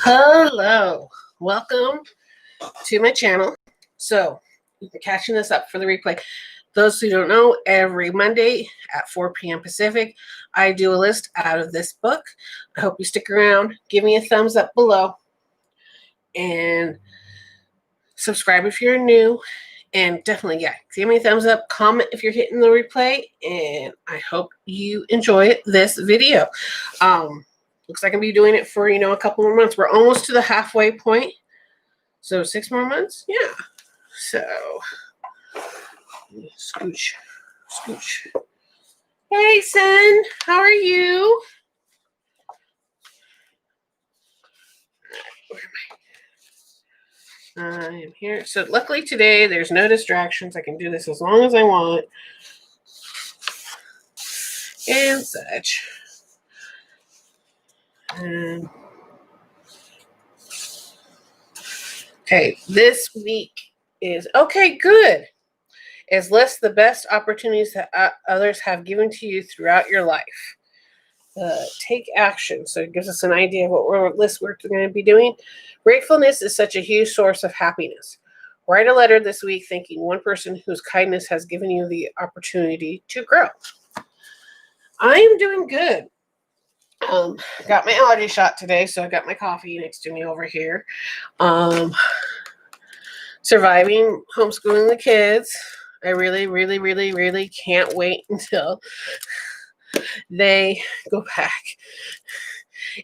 Hello, welcome to my channel. So, you're catching this up for the replay. Those who don't know, every Monday at 4 p.m. Pacific, I do a list out of this book. I hope you stick around. Give me a thumbs up below. And subscribe if you're new. And definitely, give me a thumbs up. Comment if you're hitting the replay. And I hope you enjoy this video. Looks like I'll be doing it for, a couple more months. We're almost to the halfway point. So 6 more months? Yeah. So, scooch. Hey, son. How are you? Where am I? I am here. So, luckily today, there's no distractions. I can do this as long as I want. And such. Okay, this week is, okay, good. Is list the best opportunities that others have given to you throughout your life. Take action. So it gives us an idea of what we're going to be doing. Gratefulness is such a huge source of happiness. Write a letter this week thanking one person whose kindness has given you the opportunity to grow. I am doing good. Got my allergy shot today, so I got my coffee next to me over here. Surviving homeschooling the kids. I really can't wait until they go back.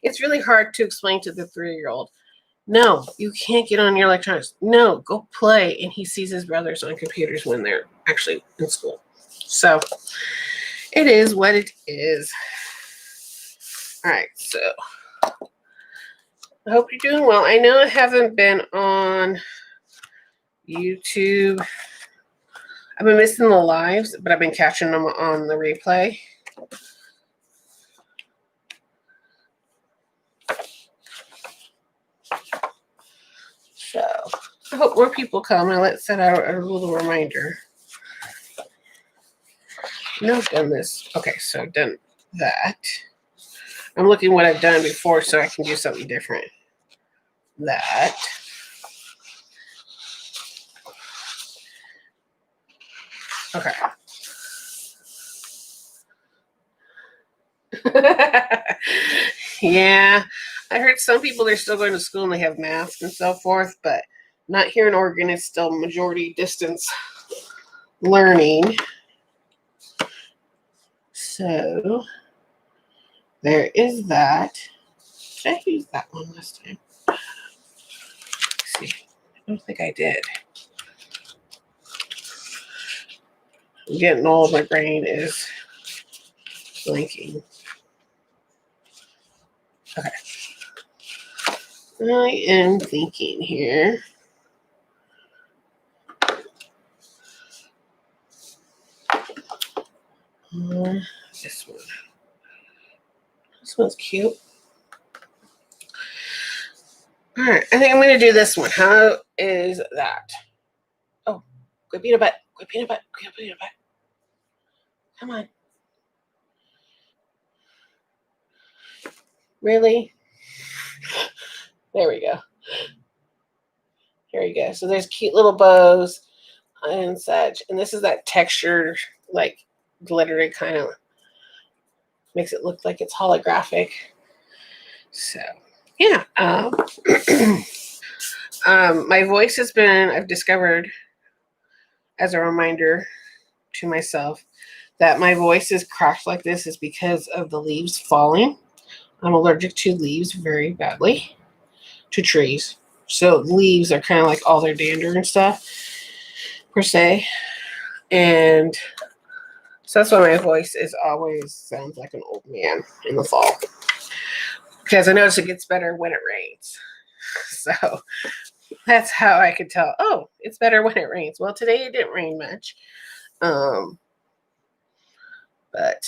It's really hard to explain to the 3-year-old, no, you can't get on your electronics. No, go play. And he sees his brothers on computers when they're actually in school. So it is what it is. All right, so I hope you're doing well. I know I haven't been on YouTube. I've been missing the lives, but I've been catching them on the replay. So I hope more people come. Let's set out a little reminder. No, I've done this. Okay, so I've done that. I'm looking what I've done before so I can do something different. That. Okay. Yeah, I heard some people, they're still going to school and they have masks and so forth, but not here in Oregon. It's still majority distance learning. So there is that. Did I use that one last time? Let's see. I don't think I did. I'm getting old. My brain is blinking. Okay. I am thinking here. This one. This one's cute. All right. I think I'm going to do this one. How is that? Oh, quit being a butt. Quit being a butt. Quit being a butt. Come on. Really? There we go. Here we go. So there's cute little bows and such. And this is that texture, like glittery kind of makes it look like it's holographic. So, yeah. My voice has been, I've discovered as a reminder to myself that my voice is cracked like this is because of the leaves falling. I'm allergic to leaves very badly, to trees. So leaves are kind of like all their dander and stuff, per se. And so that's why my voice is always sounds like an old man in the fall. Because I notice it gets better when it rains. So that's how I could tell, oh, it's better when it rains. Well, today it didn't rain much. But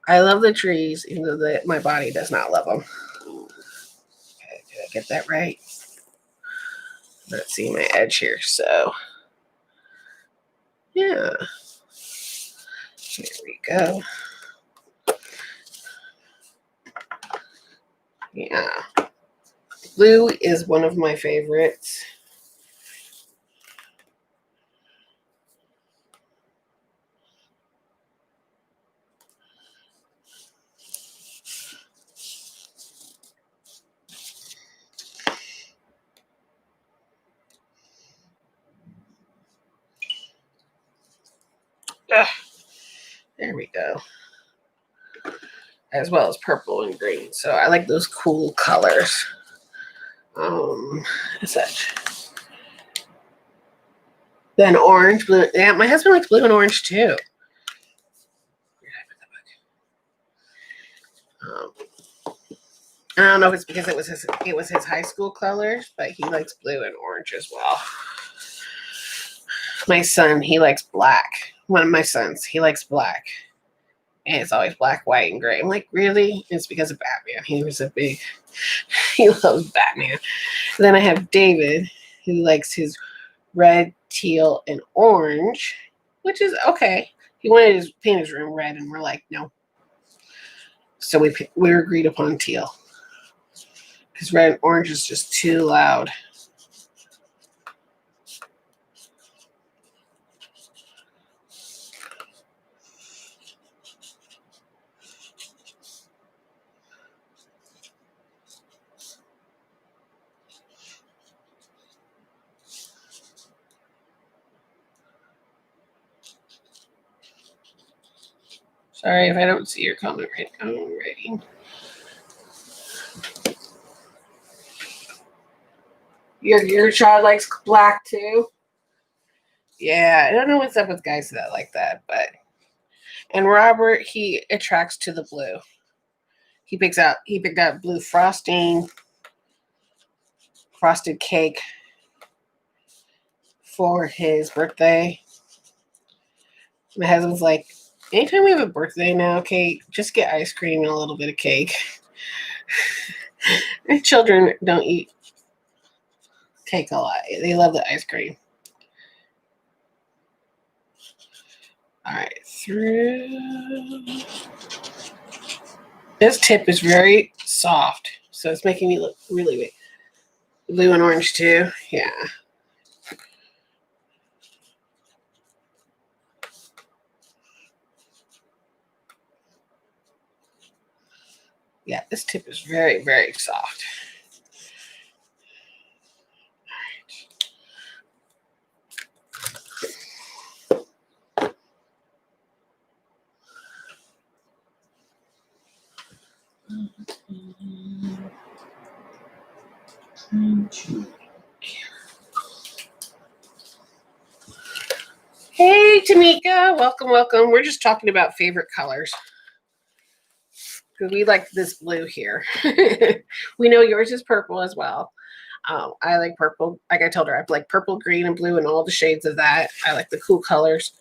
I love the trees, even though my body does not love them. Okay, did I get that right? Let's see my edge here. So, yeah. Here we go. Yeah. Blue is one of my favorites. There we go. As well as purple and green. So I like those cool colors. What's that? Then orange, blue. Yeah, my husband likes blue and orange too. I don't know if it's because it was his high school colors, but he likes blue and orange as well. My son, he likes black. One of my sons, he likes black. And it's always black, white, and gray. I'm like, really? It's because of Batman. He loves Batman. And then I have David, who likes his red, teal, and orange, which is okay. He wanted to paint his room red, and we're like, no. So we agreed upon teal. Because red and orange is just too loud. Sorry if I don't see your comment right now. I'm writing. Your child likes black too? Yeah, I don't know what's up with guys that like that, but and Robert, he attracts to the blue. He picked out blue frosting, frosted cake for his birthday. My husband's like, anytime we have a birthday now, Kate, just get ice cream and a little bit of cake. My children don't eat cake a lot. They love the ice cream. All right, through. This tip is very soft, so it's making me look really big. Blue and orange too, yeah. Yeah, this tip is very, very soft. Hey, Tamika, welcome, welcome. We're just talking about favorite colors. Because we like this blue here. We know yours is purple as well. I like purple. Like I told her, I like purple, green, and blue, and all the shades of that. I like the cool colors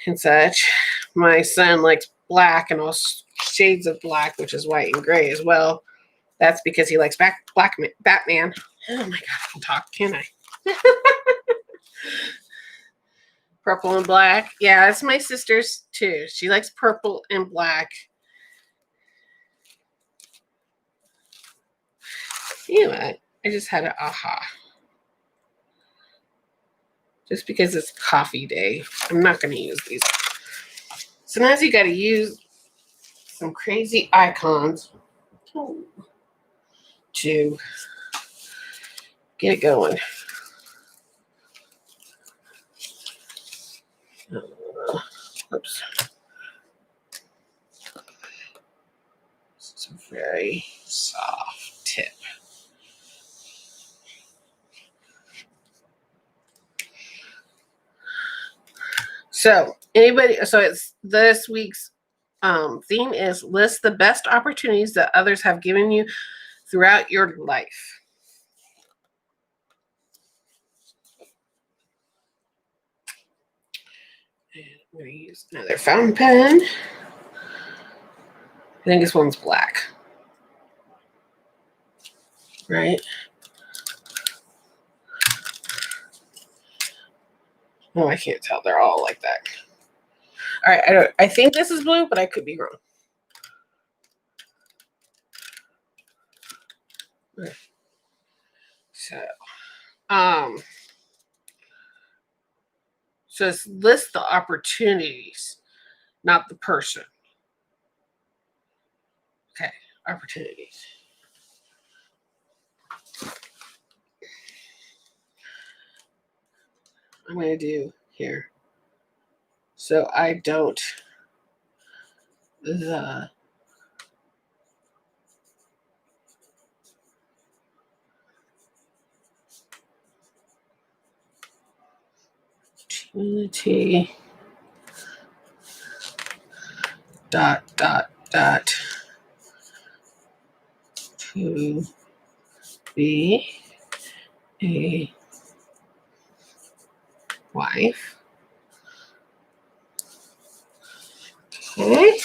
and such. My son likes black and all shades of black, which is white and gray as well. That's because he likes Batman. Oh my God, I can talk, can I? Purple and black. Yeah, it's my sister's too. She likes purple and black. You know what? I just had an aha. Just because it's coffee day, I'm not going to use these. Sometimes you got to use some crazy icons to get it going. Oops. It's a very soft tip. So it's this week's theme is list the best opportunities that others have given you throughout your life. And I'm going to use another fountain pen. I think this one's black. Right? Oh, I can't tell. They're all like that. All right, I think this is blue, but I could be wrong. So, so it's list the opportunities, not the person. Okay, opportunities. I'm going to do here. So I don't the opportunity dot to be a wife. Okay.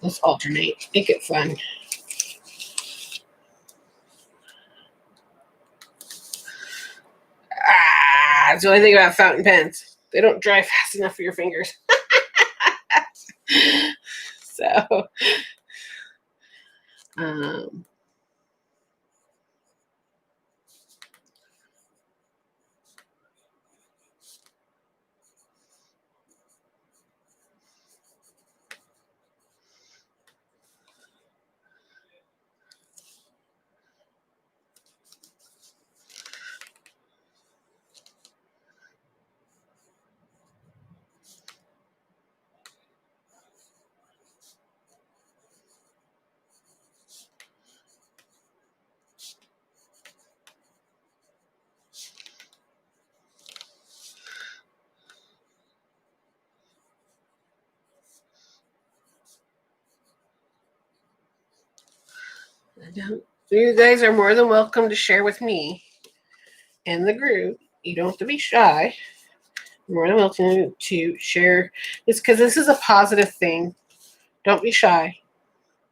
Let's alternate. Make it fun. That's the only thing about fountain pens. They don't dry fast enough for your fingers. So, um, you guys are more than welcome to share with me in the group. You don't have to be shy. You're more than welcome to share this because this is a positive thing. Don't be shy.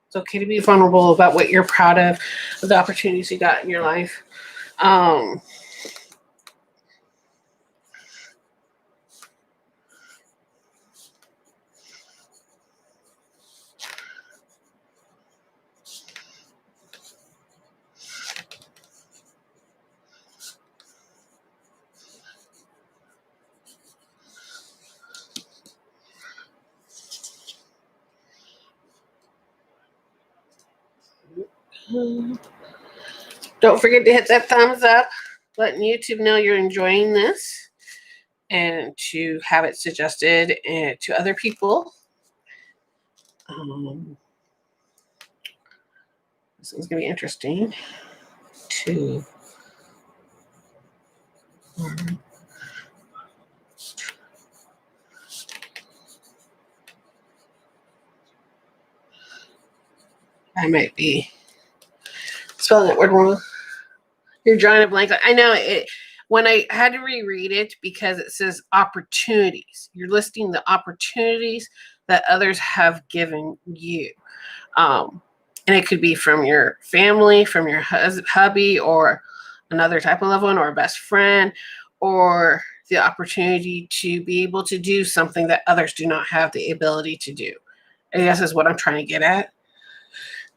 It's okay to be vulnerable about what you're proud of the opportunities you got in your life. Don't forget to hit that thumbs up, letting YouTube know you're enjoying this, and to have it suggested to other people. This one's going to be interesting. I might be spelling that word wrong. You're drawing a blank. I know it. When I had to reread it because it says opportunities, you're listing the opportunities that others have given you. And it could be from your family, from your hubby, or another type of loved one, or a best friend, or the opportunity to be able to do something that others do not have the ability to do. I guess is what I'm trying to get at.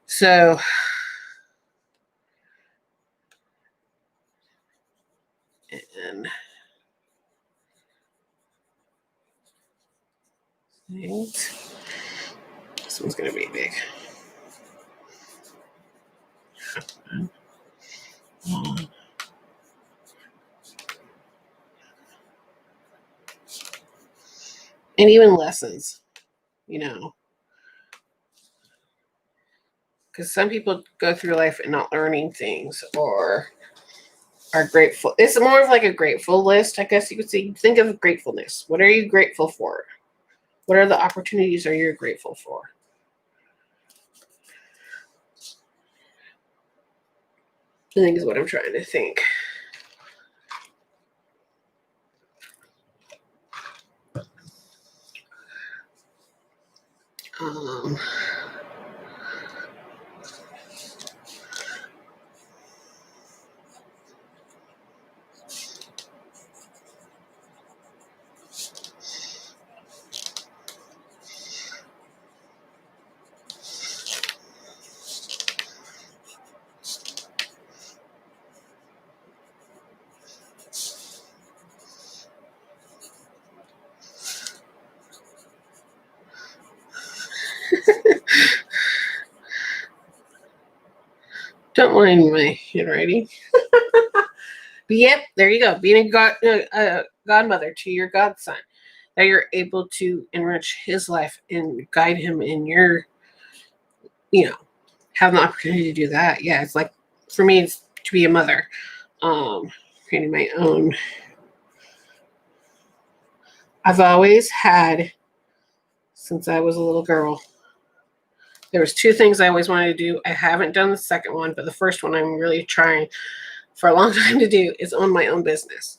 So, and things. This one's going to be big. And even lessons, because some people go through life and not learning things or are grateful. It's more of like a grateful list, I guess you could say. Think of gratefulness. What are you grateful for? What are the opportunities are you grateful for? I think is what I'm trying to think. don't mind my handwriting. But yep, there you go. Being a godmother to your godson, that you're able to enrich his life and guide him in your, have the opportunity to do that. Yeah, it's like, for me, it's to be a mother, creating my own. I've always had, since I was a little girl, there was 2 things I always wanted to do. I haven't done the second one, but the first one I'm really trying for a long time to do is own my own business.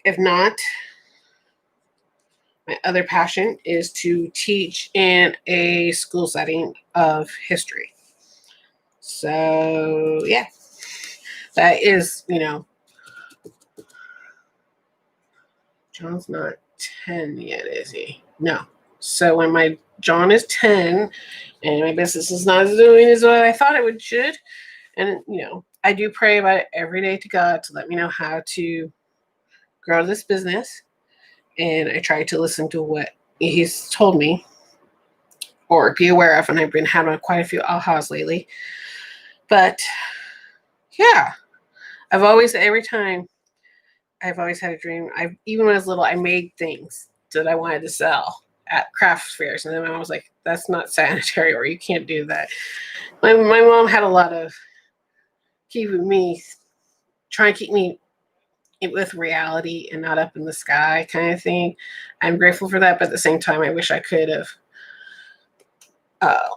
If not, my other passion is to teach in a school setting of history. So yeah, that is, John's not 10 yet, is he? No. So when my John is 10 and my business is not doing as what I thought it should, and I do pray about it every day to God to let me know how to grow this business, and I try to listen to what he's told me or be aware of, and I've been having quite a few ahas lately. But yeah, I've always had a dream. Even when I was little, I made things that I wanted to sell at craft fairs, and then I was like, "That's not sanitary, or you can't do that." My mom had a lot of trying to keep me with reality and not up in the sky kind of thing. I'm grateful for that, but at the same time, I wish I could have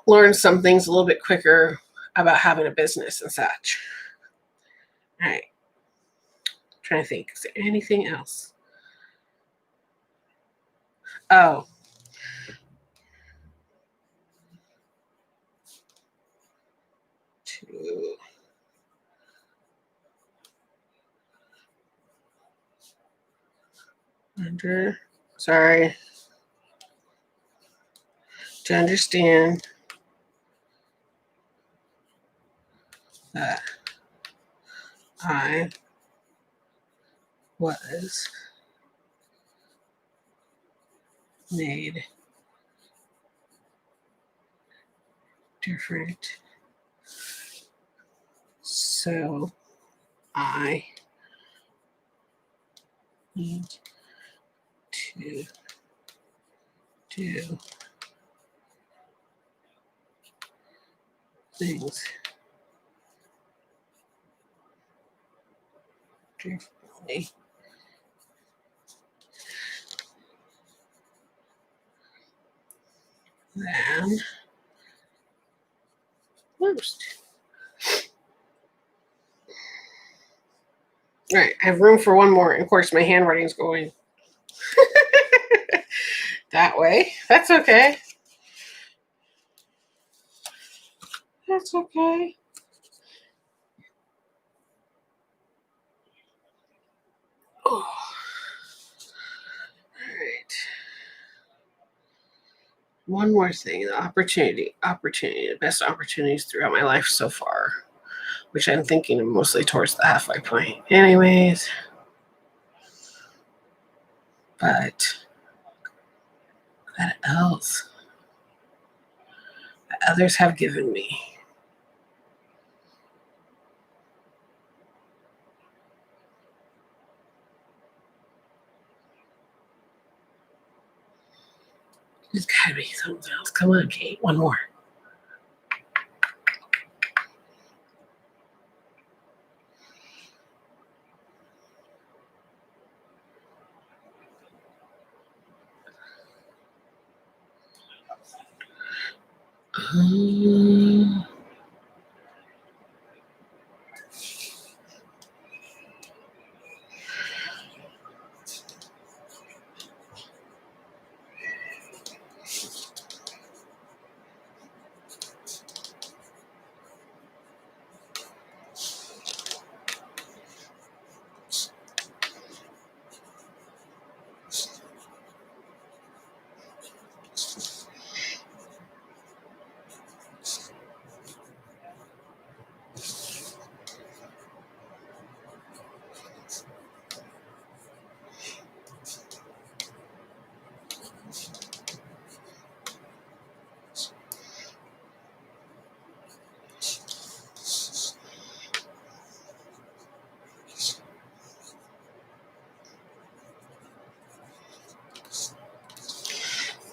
learned some things a little bit quicker about having a business and such. All right. Trying to think. Is there anything else? Oh. To understand that I was made different, so I need to do things differently than most. All right, I have room for one more. Of course, my handwriting's going that way. That's okay. That's okay. Oh. All right. One more thing, the opportunity, the best opportunities throughout my life so far, which I'm thinking of mostly towards the halfway point. Anyways, but what else that others have given me? There's gotta be something else. Come on, Kate, one more.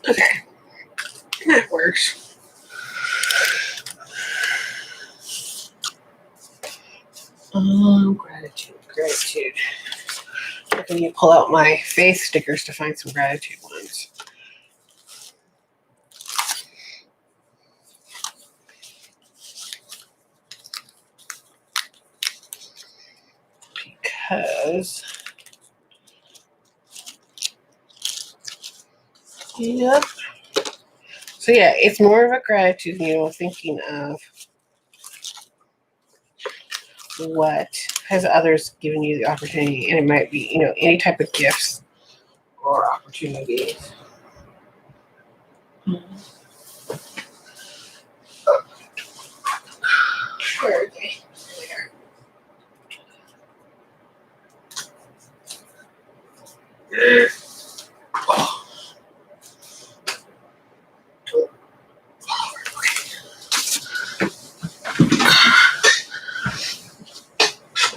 Okay, that works. Gratitude. How can you pull out my faith stickers to find some gratitude ones? Because, yep. So yeah, it's more of a gratitude, thinking of what has others given you the opportunity, and it might be, any type of gifts or opportunities. Where are they? There.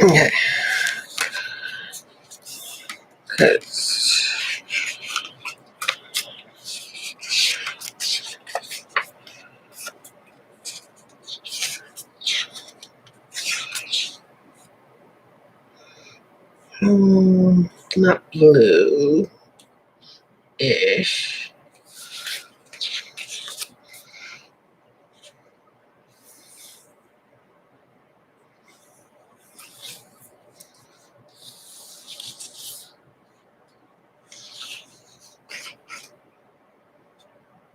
Okay. Not blue-ish.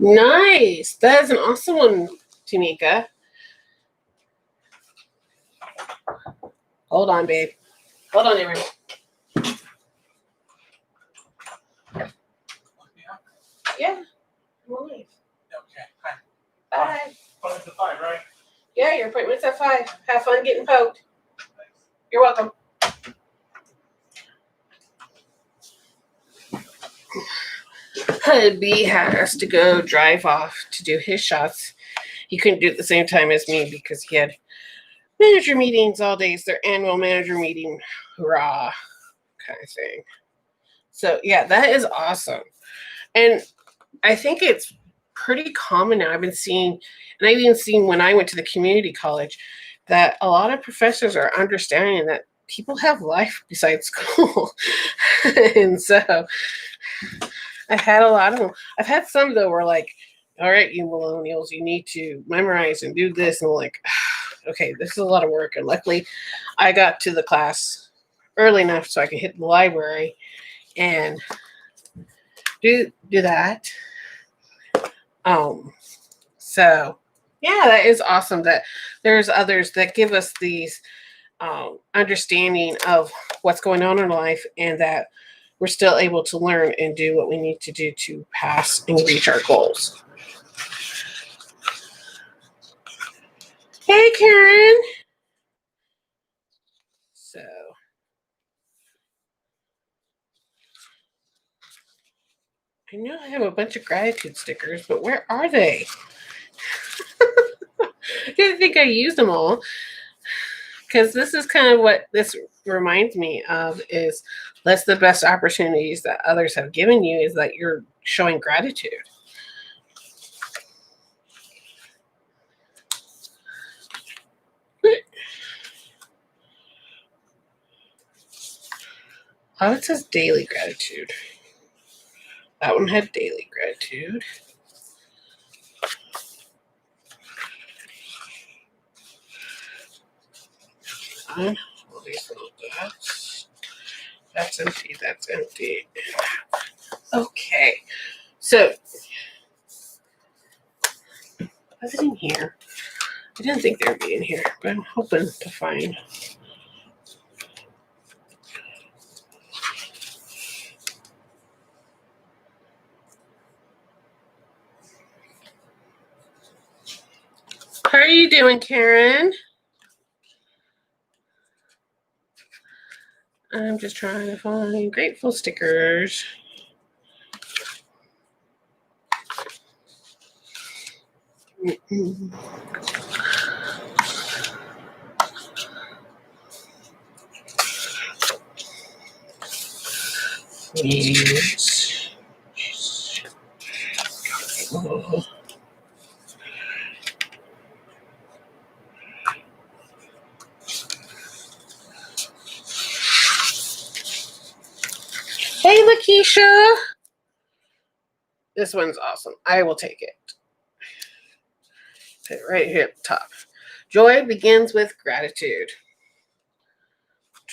Nice. That is an awesome one, Tamika. Hold on, babe. Hold on, everyone. Yeah. I'm alive. Okay. Hi. Bye. Appointment's at 5, right? Yeah, your appointment's at 5. Have fun getting poked. Thanks. You're welcome. B has to go drive off to do his shots. He couldn't do it at the same time as me because he had manager meetings all day. It's their annual manager meeting. Hurrah, kind of thing. So, yeah, that is awesome. And I think it's pretty common now. I've been seeing, and I've even seen when I went to the community college, that a lot of professors are understanding that people have life besides school. And so I've had a lot of them. I've had some, though, where like, all right, you millennials, you need to memorize and do this. And I'm like, okay, this is a lot of work. And luckily, I got to the class early enough so I could hit the library and do that. So yeah, that is awesome that there's others that give us these understanding of what's going on in life, and that we're still able to learn and do what we need to do to pass and reach our goals. Hey, Karen. So I know I have a bunch of gratitude stickers, but where are they? I didn't think I used them all, because this is kind of what this reminds me of, is that's the best opportunities that others have given you, is that you're showing gratitude. Oh, it says daily gratitude. That one had daily gratitude. That's empty. That's empty. Okay. So, was it in here? I didn't think they would be in here, but I'm hoping to find. How are you doing, Karen? I'm just trying to find grateful stickers. Yes. Hey, Lakeisha. This one's awesome. I will take it. Put it right here at the top. Joy begins with gratitude.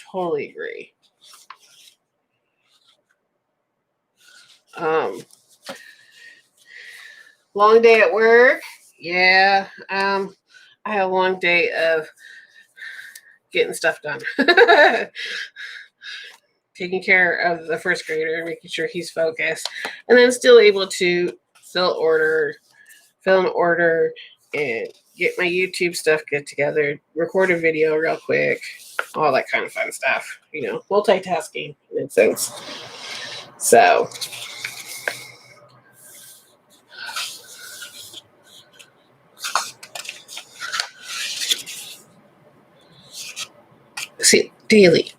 Totally agree. Long day at work. Yeah. I had a long day of getting stuff done. Taking care of the first grader, making sure he's focused, and then still able to fill an order, and get my YouTube stuff get together, record a video real quick, all that kind of fun stuff. Multitasking in a sense. So, see, daily.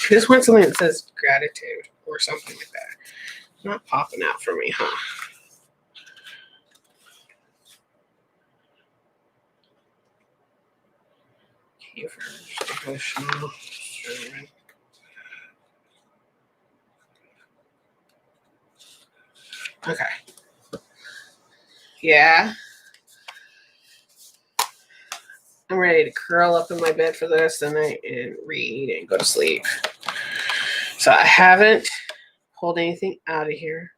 I just want something that says gratitude or something like that. Not popping out for me, huh? Devotional. Okay. Yeah. I'm ready to curl up in my bed for the rest of the night and read and go to sleep. So I haven't pulled anything out of here.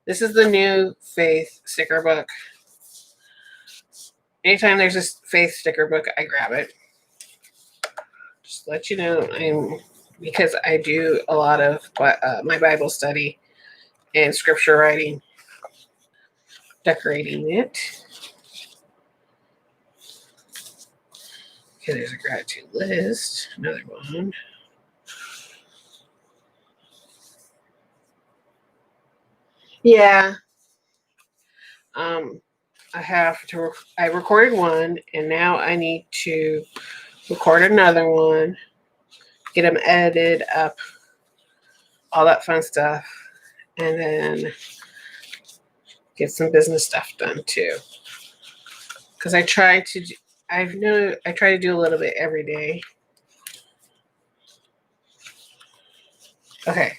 This is the new Faith sticker book. Anytime there's a Faith sticker book, I grab it. Just to let you know, because I do a lot of my Bible study and scripture writing, decorating it. Okay, there's a gratitude list. Another one. Yeah. I recorded one, and now I need to record another one, get them edited up, all that fun stuff, and then get some business stuff done too. Because I try to do a little bit every day. Okay.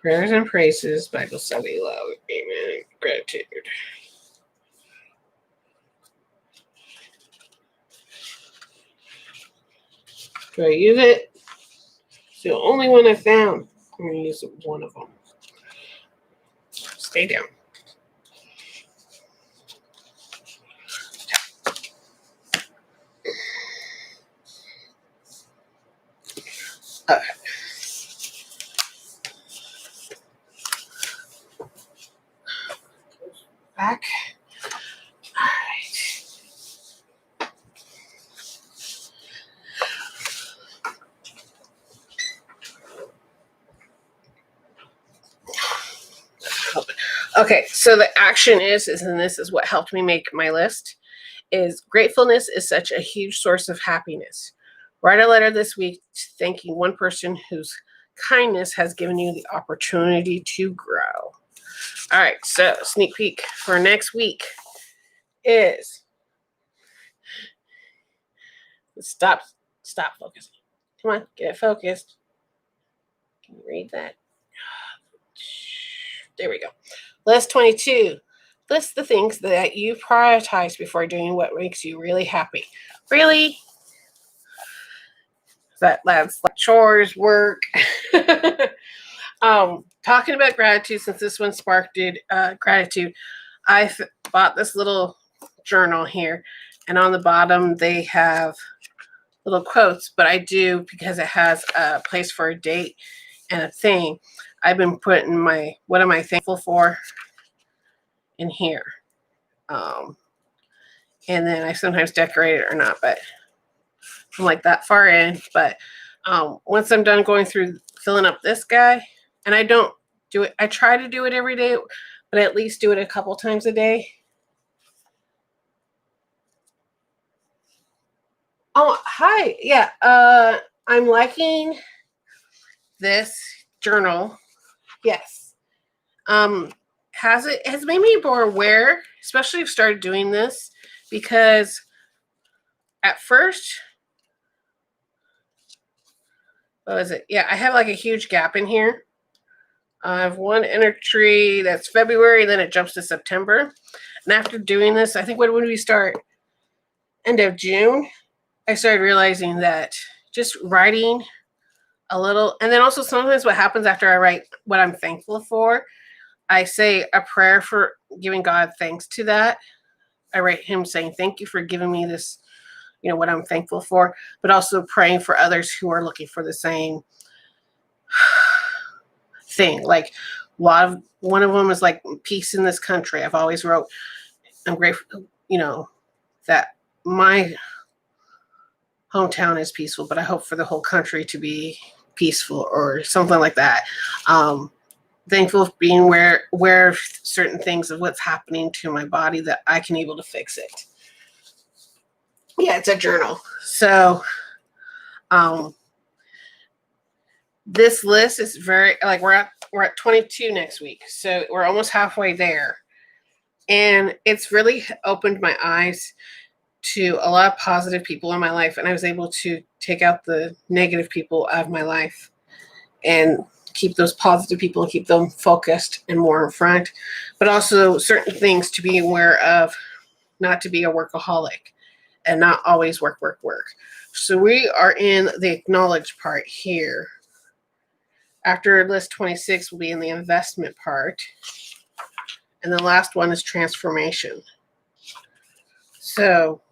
Prayers and praises, Bible study, love, amen, gratitude. Do I use it? It's the only one I found. I'm going to use one of them. Stay down. Okay. Back. All right. Okay, so the action is, and this is what helped me make my list, is gratefulness is such a huge source of happiness. Write a letter this week thanking one person whose kindness has given you the opportunity to grow. All right, so sneak peek for next week is stop focusing. Come on, get it focused. Can you read that? There we go. List 22. List the things that you prioritize before doing what makes you really happy. Really? That's like chores, work. Talking about gratitude, since this one sparked gratitude, I bought this little journal here, and on the bottom they have little quotes, but I do, because it has a place for a date and a thing, I've been putting what am I thankful for in here. And then I sometimes decorate it or not, but I'm like that far in. But once I'm done going through filling up this guy, and I don't do it, I try to do it every day, but I at least do it a couple times a day. Oh, hi. Yeah. I'm liking this journal. Yes. Has made me more aware, especially I've started doing this, because at first what was it? Yeah, I have like a huge gap in here. I have one entry that's February, then it jumps to September. And after doing this, I think when we start? End of June, I started realizing that just writing a little, and then also sometimes what happens after I write what I'm thankful for, I say a prayer for giving God thanks to that. I write him saying, thank you for giving me this, what I'm thankful for, but also praying for others who are looking for the same thing. Like one of them is like peace in this country. I've always wrote, I'm grateful, that my hometown is peaceful, but I hope for the whole country to be peaceful or something like that. Thankful for being aware of certain things of what's happening to my body that I can able to fix it. Yeah, it's a journal. So this list is very like we're at 22 next week. So we're almost halfway there. And it's really opened my eyes to a lot of positive people in my life. And I was able to take out the negative people out of my life and keep those positive people and keep them focused and more in front. But also certain things to be aware of, not to be a workaholic and not always work. So we are in the acknowledge part here. After list 26 will be in the investment part. And the last one is transformation. So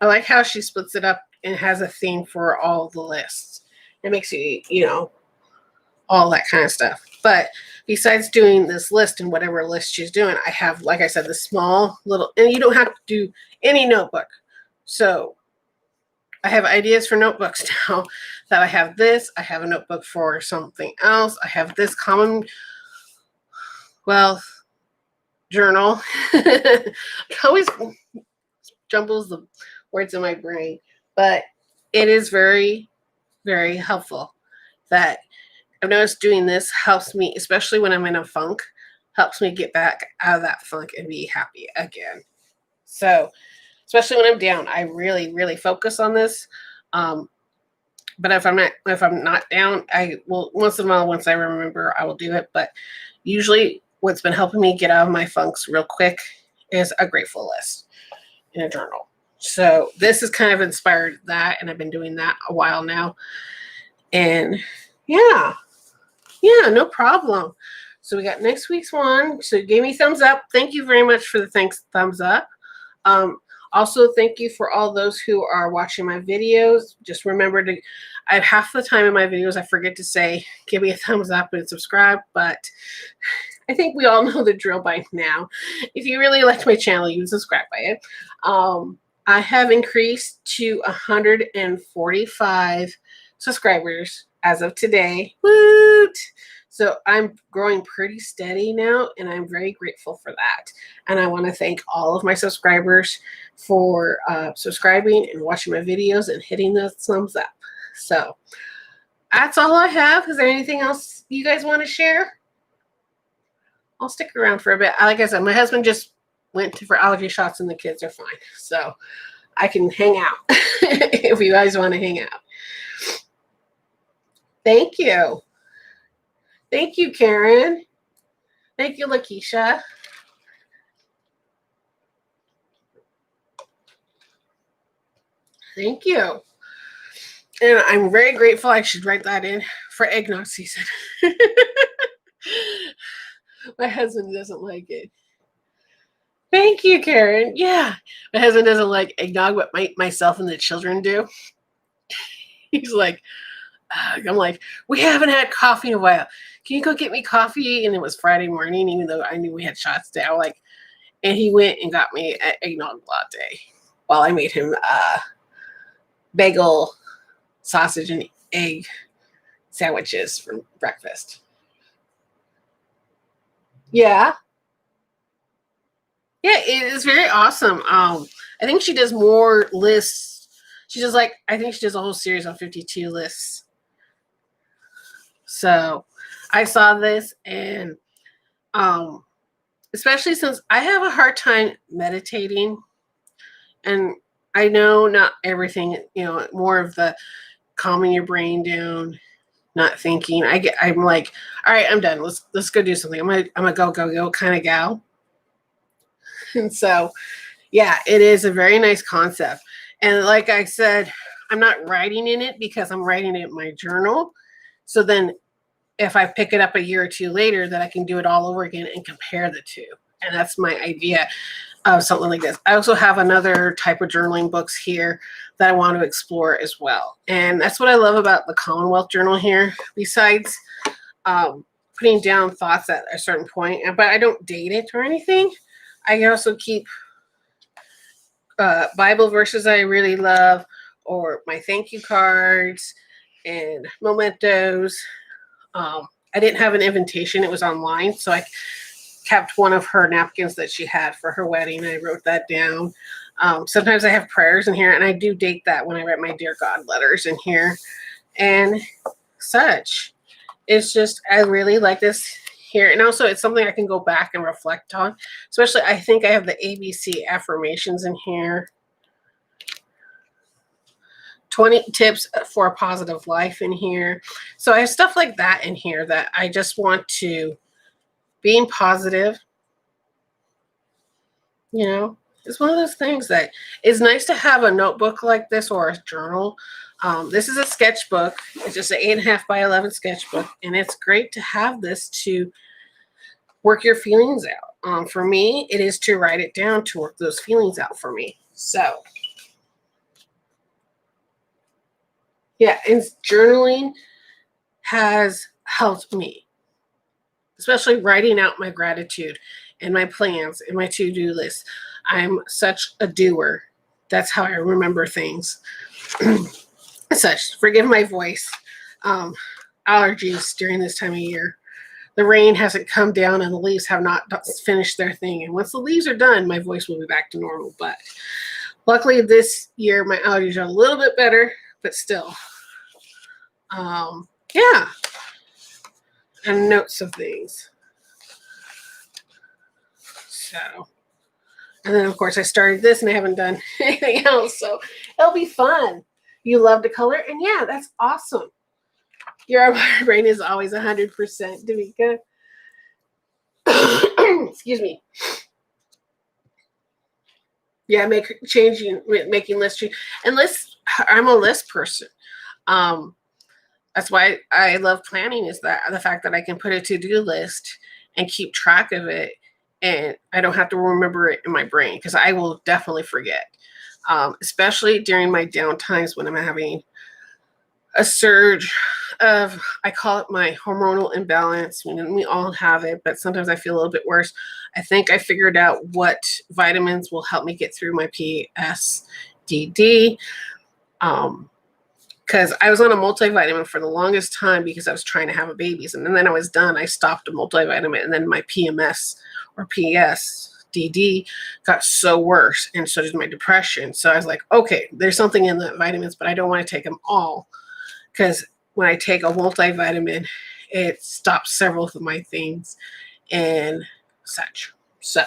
I like how she splits it up and has a theme for all the lists. It makes you, all that kind of stuff. But besides doing this list and whatever list she's doing, I have, like I said, the small little, and you don't have to do any notebook. So I have ideas for notebooks now that I have this. I have a notebook for something else. I have this common wealth journal. It always jumbles the words in my brain, but it is very, very helpful. That I've noticed doing this helps me, especially when I'm in a funk, helps me get back out of that funk and be happy again. So, especially when I'm down, I really, really focus on this. But if I'm not down, I will once in a while, once I remember, I will do it. But usually, what's been helping me get out of my funks real quick is a grateful list in a journal. So this has kind of inspired that, and I've been doing that a while now. And yeah, no problem. So we got next week's one. So you gave me thumbs up. Thank you very much for the thumbs up. Also, thank you for all those who are watching my videos. Just remember I have half the time in my videos, I forget to say, give me a thumbs up and subscribe, but I think we all know the drill by now. If you really like my channel, you can subscribe by it. I have increased to 145 subscribers as of today. Woot! So I'm growing pretty steady now, and I'm very grateful for that. And I want to thank all of my subscribers for subscribing and watching my videos and hitting the thumbs up. So that's all I have. Is there anything else you guys want to share? I'll stick around for a bit. Like I said, my husband just went for allergy shots and the kids are fine. So I can hang out if you guys want to hang out. Thank you. Thank you, Karen. Thank you, Lakeisha. Thank you. And I'm very grateful. I should write that in for eggnog season. My husband doesn't like it. Thank you, Karen. Yeah. My husband doesn't like eggnog, but myself and the children do. He's like, I'm like, we haven't had coffee in a while. Can you go get me coffee? And it was Friday morning, even though I knew we had shots today. And he went and got me an eggnog latte while I made him bagel, sausage, and egg sandwiches for breakfast. Yeah. Yeah, it is very awesome. I think she does more lists. I think she does a whole series on 52 lists. So I saw this, and especially since I have a hard time meditating, and I know not everything, more of the calming your brain down, not thinking. I'm like, all right, I'm done. Let's go do something. I'm a go kind of gal. And so, yeah, it is a very nice concept. And like I said, I'm not writing in it because I'm writing it in my journal. So then if I pick it up a year or two later, that I can do it all over again and compare the two. And that's my idea of something like this. I also have another type of journaling books here that I want to explore as well. And that's what I love about the Commonwealth Journal here, besides putting down thoughts at a certain point, but I don't date it or anything. I can also keep Bible verses I really love, or my thank you cards and mementos. I didn't have an invitation. It was online. So I kept one of her napkins that she had for her wedding. I wrote that down. Sometimes I have prayers in here, and I do date that when I write my Dear God letters in here and such. It's just, I really like this here. And also it's something I can go back and reflect on. Especially, I think I have the ABC affirmations in here. 20 tips for a positive life in here. So I have stuff like that in here that I just want to being positive. You know, it's one of those things that is nice to have a notebook like this or a journal. This is a sketchbook. It's just an 8.5 by 11 sketchbook. And it's great to have this to work your feelings out. For me, it is to write it down to work those feelings out for me. So, yeah, and journaling has helped me, especially writing out my gratitude and my plans and my to-do list. I'm such a doer. That's how I remember things. Such, forgive my voice. Allergies during this time of year. The rain hasn't come down and the leaves have not finished their thing. And once the leaves are done, my voice will be back to normal. But luckily this year, my allergies are a little bit better, but still. Yeah. And notes of things. So, and then of course I started this and I haven't done anything else. So it'll be fun. You love to color, and yeah, that's awesome. Your brain is always 100%, Davika. Excuse me. Yeah, making lists. And lists, I'm a list person. That's why I love planning, is that the fact that I can put a to-do list and keep track of it, and I don't have to remember it in my brain, because I will definitely forget. Especially during my down times when I'm having a surge of, I call it my hormonal imbalance. We all have it, but sometimes I feel a little bit worse. I think I figured out what vitamins will help me get through my PSDD. Because I was on a multivitamin for the longest time because I was trying to have a babies. And then I was done. I stopped a multivitamin, and then my PMS or PSDD got so worse, and so did my depression. So I was like, okay, there's something in the vitamins, but I don't want to take them all, because when I take a multivitamin, it stops several of my things and such. So,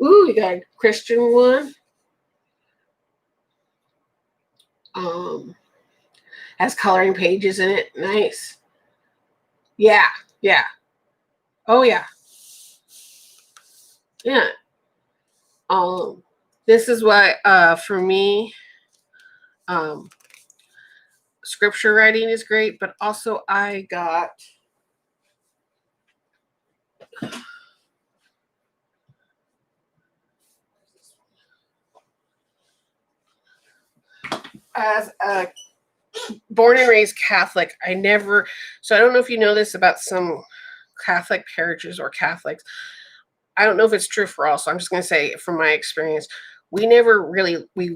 ooh, you got a Christian one. Has coloring pages in it. Nice. Yeah, yeah. Oh yeah. Yeah. This is why for me, scripture writing is great, but also I got as a born and raised Catholic, I don't know if you know this about some Catholic parishes or Catholics. I don't know if it's true for all, so I'm just going to say from my experience, we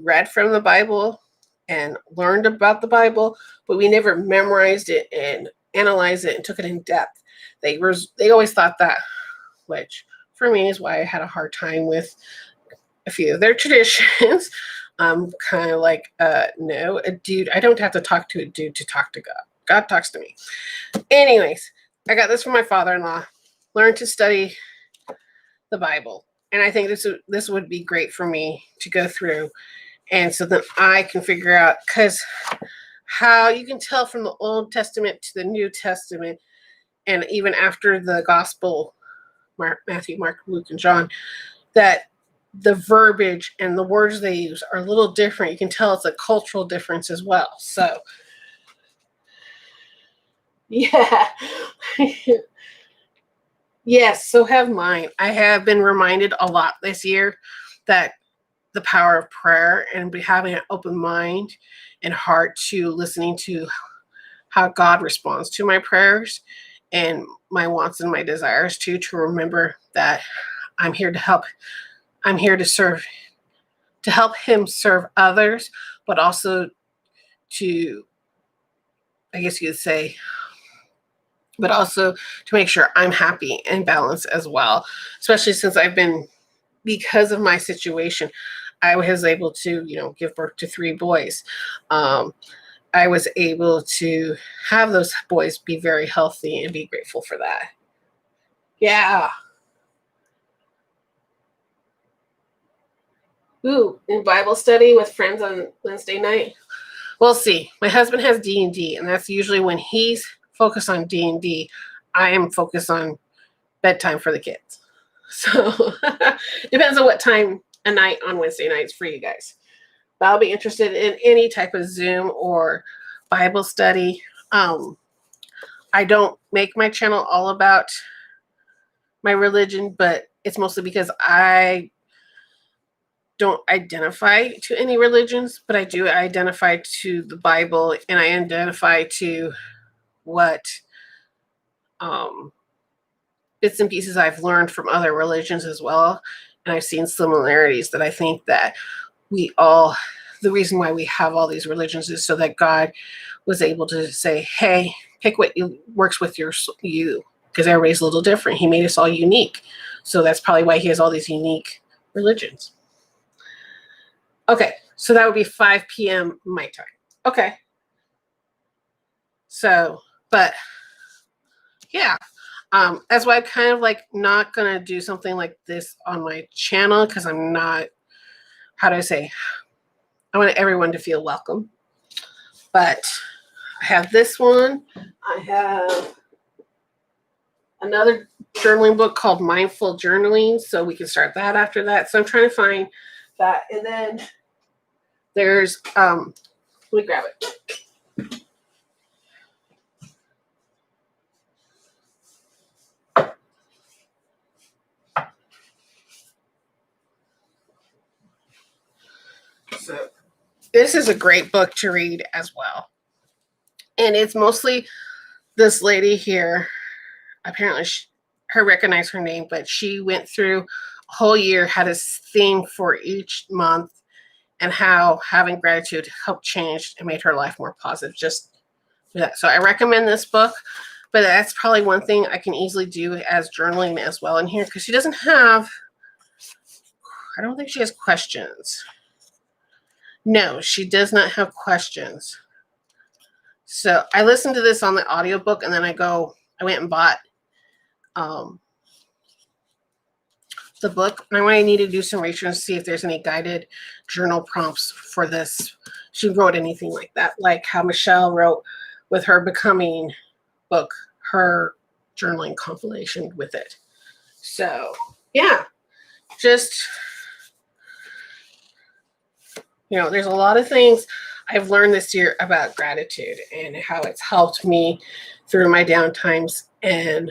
read from the Bible and learned about the Bible, but we never memorized it and analyzed it and took it in depth. They always thought that, which for me is why I had a hard time with a few of their traditions. I'm kind of like, no, a dude, I don't have to talk to a dude to talk to God. God talks to me. Anyways, I got this from my father-in-law. Learn to study the Bible. And I think this would be great for me to go through. And so then I can figure out, because how you can tell from the Old Testament to the New Testament, and even after the Gospel, Matthew, Mark, Luke, and John, that the verbiage and the words they use are a little different. You can tell it's a cultural difference as well. So, yeah. Yes, so have mine. I have been reminded a lot this year that the power of prayer and having an open mind and heart to listening to how God responds to my prayers and my wants and my desires too, to remember that I'm here to help. I'm here to serve, to help him serve others, but also to, I guess you could say, but also to make sure I'm happy and balanced as well, especially since because of my situation, I was able to, give birth to 3 boys. I was able to have those boys be very healthy and be grateful for that. Yeah. Ooh, in Bible study with friends on Wednesday night. We'll see. My husband has D&D, and that's usually when he's focused on D&D. I am focused on bedtime for the kids. So depends on what time a night on Wednesday nights for you guys. But I'll be interested in any type of Zoom or Bible study. I don't make my channel all about my religion, but it's mostly because I don't identify to any religions, but I do identify to the Bible, and I identify to what bits and pieces I've learned from other religions as well. And I've seen similarities that I think that the reason why we have all these religions is so that God was able to say, hey, pick what works with you, because everybody's a little different. He made us all unique. So that's probably why he has all these unique religions. Okay, so that would be 5 p.m. my time. Okay. So, but yeah. That's why I'm kind of like not going to do something like this on my channel, because I'm not, how do I say, I want everyone to feel welcome. But I have this one. I have another journaling book called Mindful Journaling, so we can start that after that. So I'm trying to find that. And then there's, let me grab it. So this is a great book to read as well. And it's mostly this lady here. Apparently, her recognize her name, but she went through a whole year, had a theme for each month, and how having gratitude helped change and made her life more positive. Just for that. So I recommend this book, but that's probably one thing I can easily do as journaling as well in here, because she doesn't have, I don't think she has questions. No, she does not have questions. So I listened to this on the audiobook, and then I went and bought the book. And I need to do some research to see if there's any guided journal prompts for this. She wrote anything like that, like how Michelle wrote with her Becoming book, her journaling compilation with it. So yeah, just, there's a lot of things I've learned this year about gratitude and how it's helped me through my downtimes, and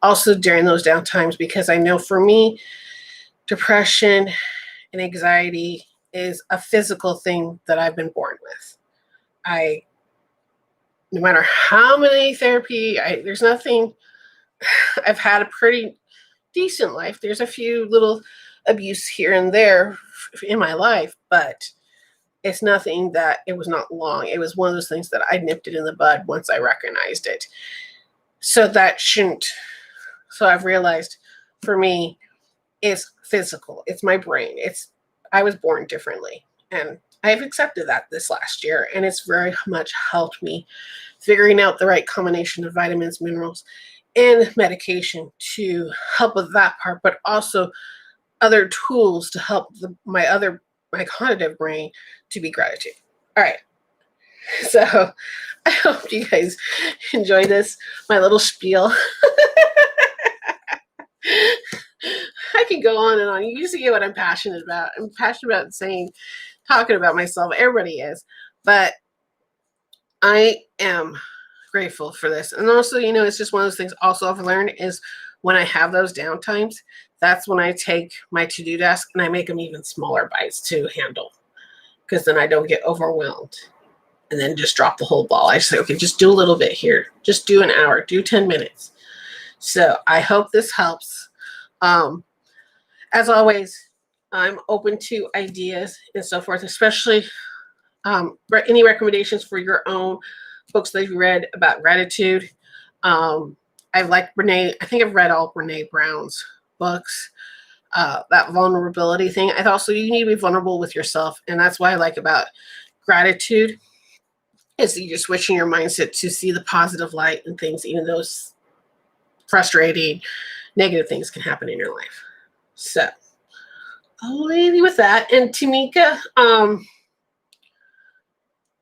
also during those downtimes, because I know for me, depression and anxiety is a physical thing that I've been born with. No matter how many therapy, there's nothing, I've had a pretty decent life. There's a few little abuse here and there in my life, but it's nothing that it was not long. It was one of those things that I nipped it in the bud once I recognized it. So I've realized for me, it's physical. It's my brain. I was born differently. And I've accepted that this last year. And it's very much helped me figuring out the right combination of vitamins, minerals, and medication to help with that part, but also other tools to help my cognitive brain to be gratitude. All right. So I hope you guys enjoy this, my little spiel. I can go on and on. You see what I'm passionate about. I'm passionate about talking about myself. Everybody is. But I am grateful for this. And also, it's just one of those things also I've learned is when I have those downtimes, that's when I take my to-do desk and I make them even smaller bites to handle. Because then I don't get overwhelmed and then just drop the whole ball. I say, okay, just do a little bit here. Just do an hour, do 10 minutes. So I hope this helps. As always, I'm open to ideas and so forth, especially any recommendations for your own books that you've read about gratitude. I like Brene. I think I've read all Brene Brown's books. That vulnerability thing. I also, you need to be vulnerable with yourself. And that's what I like about gratitude is that you're switching your mindset to see the positive light in things, even though frustrating, negative things can happen in your life. So I'll leave you with that. And Tamika,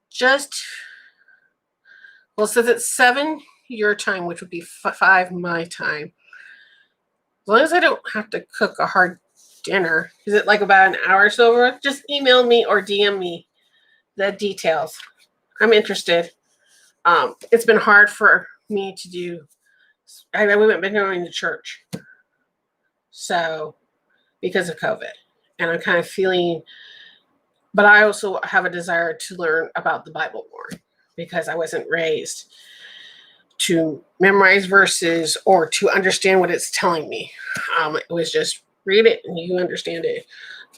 since it's 7 your time, which would be 5 my time, as long as I don't have to cook a hard dinner, is it like about an hour or so? Just email me or DM me the details. I'm interested. It's been hard for me to do. We haven't been going to church, so because of COVID, and I'm kind of feeling. But I also have a desire to learn about the Bible more because I wasn't raised to memorize verses or to understand what it's telling me. It was just read it and you understand it.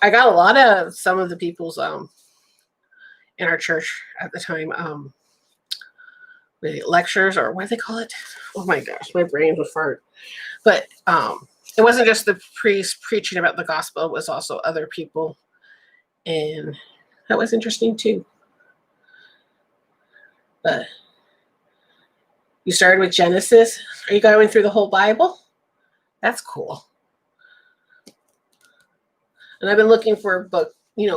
I got a lot of some of the people's in our church at the time lectures, or what do they call it? Oh my gosh, my brain would fart. But it wasn't just the priest preaching about the gospel, it was also other people, and that was interesting too. But you started with Genesis. Are you going through the whole Bible? That's cool. And I've been looking for book,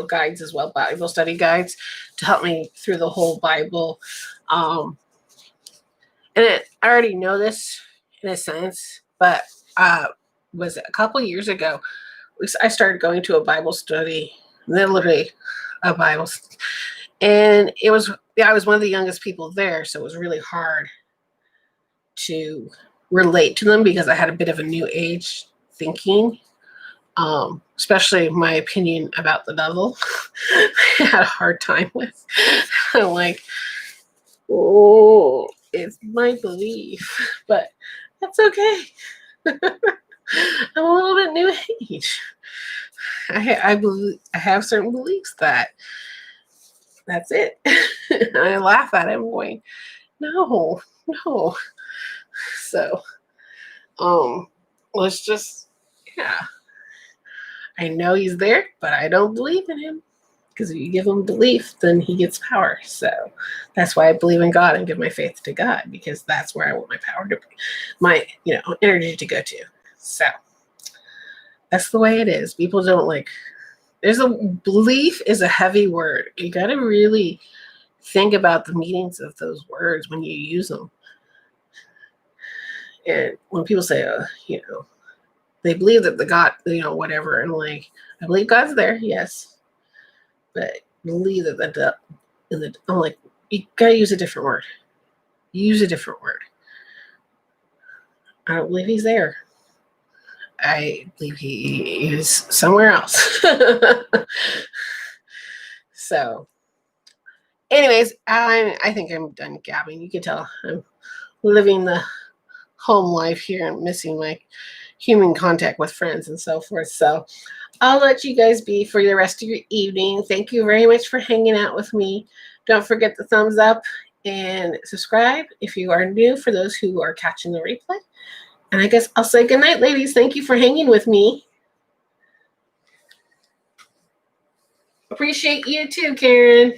guides as well, Bible study guides to help me through the whole Bible. I already know this in a sense, but was a couple years ago, I started going to a Bible study, literally a Bible study. And I was one of the youngest people there, so it was really hard to relate to them because I had a bit of a new age thinking, especially my opinion about the devil. I had a hard time with. I'm like, oh, it's my belief, but that's okay. I'm a little bit new age. I believe I have certain beliefs that that's it. I laugh at it. I'm going, no. So, let's just, yeah. I know he's there, but I don't believe in him. Because if you give him belief, then he gets power. So that's why I believe in God and give my faith to God, because that's where I want my power to be, my energy to go to. So that's the way it is. People don't belief is a heavy word. You got to really think about the meanings of those words when you use them. And when people say, they believe that the God, whatever, and I believe God's there, yes. But believe that I'm like, you gotta use a different word. Use a different word. I don't believe he's there. I believe he is somewhere else. So, anyways, I think I'm done gabbing. You can tell I'm living the home life here and missing my human contact with friends and so forth. So I'll let you guys be for the rest of your evening. Thank you very much for hanging out with me. Don't forget the thumbs up and subscribe if you are new, for those who are catching the replay. And I guess I'll say goodnight, ladies. Thank you for hanging with me. Appreciate you too, Karen.